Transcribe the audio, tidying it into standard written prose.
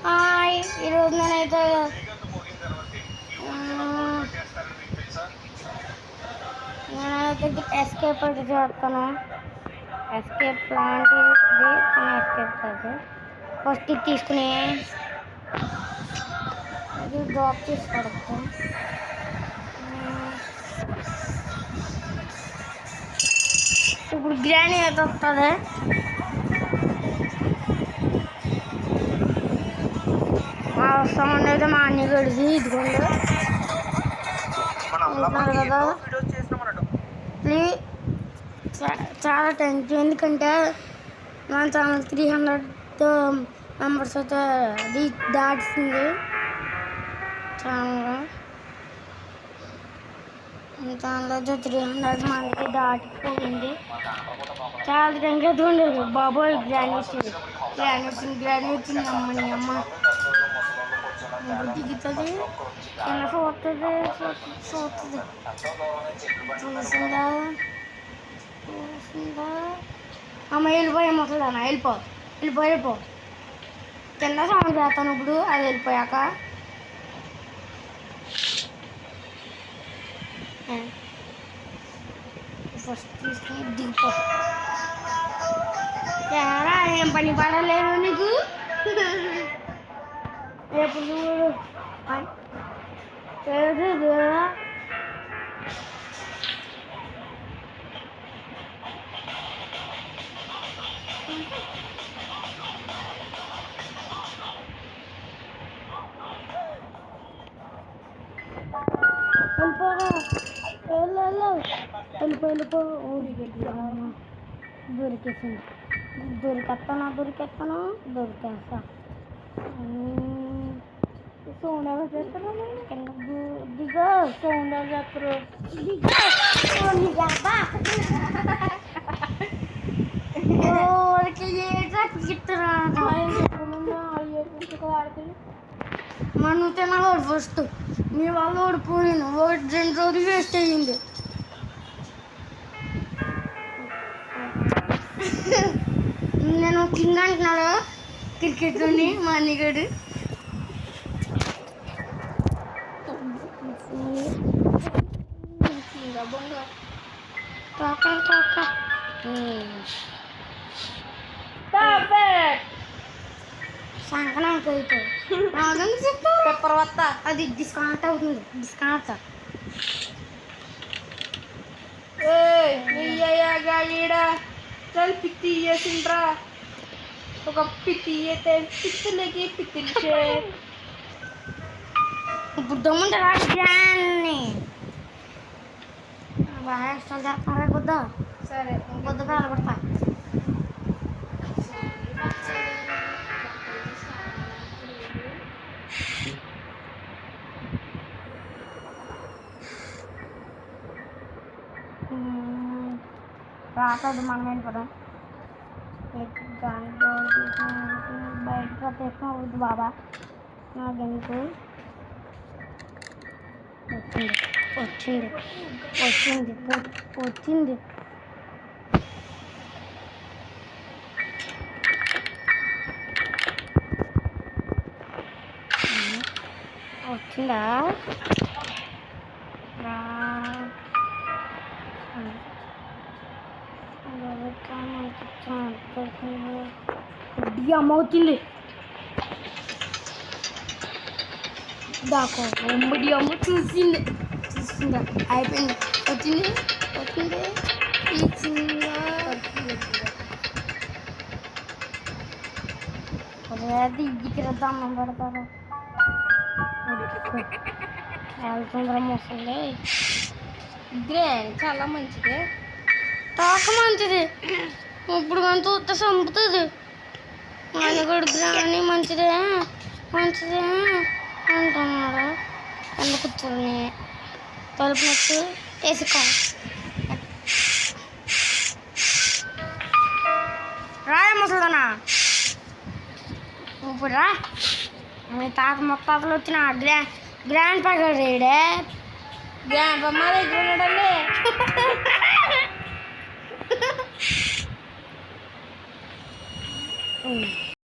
Hi, ఈరోజు నేనైతే escape అయితే చేస్తాను. ఎస్కేప్ లాంటిది కానీ ఎస్కేప్ కాదు. ఫస్ట్ ఇది తీసుకుని ఇది డ్రాప్ చేసి పడతాం. ఇప్పుడు గ్రానీ అయితే వస్తుంది. సౌండ్ అయితే మా అన్ని గడిది ఇదిగోండి కదా. చాలా థ్యాంక్ యూ, ఎందుకంటే మన ఛానల్ 300 మెంబర్స్ అయితే దాటిస్తుంది. ఛానల్ అయితే 300 మందికి దాటిపోయింది. చాలా థ్యాంక్ యూ. ఉండేది బాబోయ్, గ్రానీ వచ్చింది. అమ్మని అమ్మ దిగుతుంది, కింద చూస్తుంది చూసిందా అమ్మ. వెళ్ళిపోయా ముసలానా, వెళ్ళిపో కింద సౌండ్ చేస్తాను ఇప్పుడు. అది వెళ్ళిపోయాక ఫస్ట్ తీసుకుని దిగిపో. ఏం పని పడలేదు నీకు. రేపు చూడు వెళ్ళిపో. దొరికేసింది. దొరికేస్తా. సౌండ్ ఎవరు చేస్తారు? దిగో, సౌండ్ ఎవరు చేస్తారు? మనం తినాలి ఫస్ట్. మీ వాళ్ళు ఓడిపోయాను. 2 రోజులు వేస్ట్ అయ్యింది. నేను కింగ్ అంటున్నాడు క్రికెట్లోని మా అన్నగాడు. సంక్రాంతి అయితే పేపర్ వస్తా, అది డిస్కౌంట్ అవుతుంది. चल पित्ती ये सिंट्रा तो कब पित्ती ये तेल पित्ती लेके पित्ती से बुद्धों में डरा जाने बाहर चल जा पारे बुद्धा सर बुद्ध का अलग पड़ता రాత మనం కదా దాని బయట తెచ్చుకోవద్దు బాబా. నాకెందుకు వచ్చింది. వచ్చిందా? అమ్మ వచ్చింది. దాకా ఉమ్మడి అమ్మ చూసిందా? అయిపోయింది. వచ్చింది అది ఇంటికి అన్నం పెడతారు. తొందర మోసండి. గ్రానీ చాలా మంచిది. తాక మంచిది. ఇప్పుడు కానీ చూస్తే చంపుతుంది. మనగడు గ్రానీ మంచిదే అంటున్నాడు. ఎందుకు కూర్చొని తలుపు నొక్కి వేసుకో. రాయ ముసలనా ఇప్పుడు రా. మీ తాత మొత్తాతలు వచ్చిన గ్రాండ్ పగడు రేడే. గ్రాండ్ అమ్మ దగ్గర ఉన్నాడండి. Mm.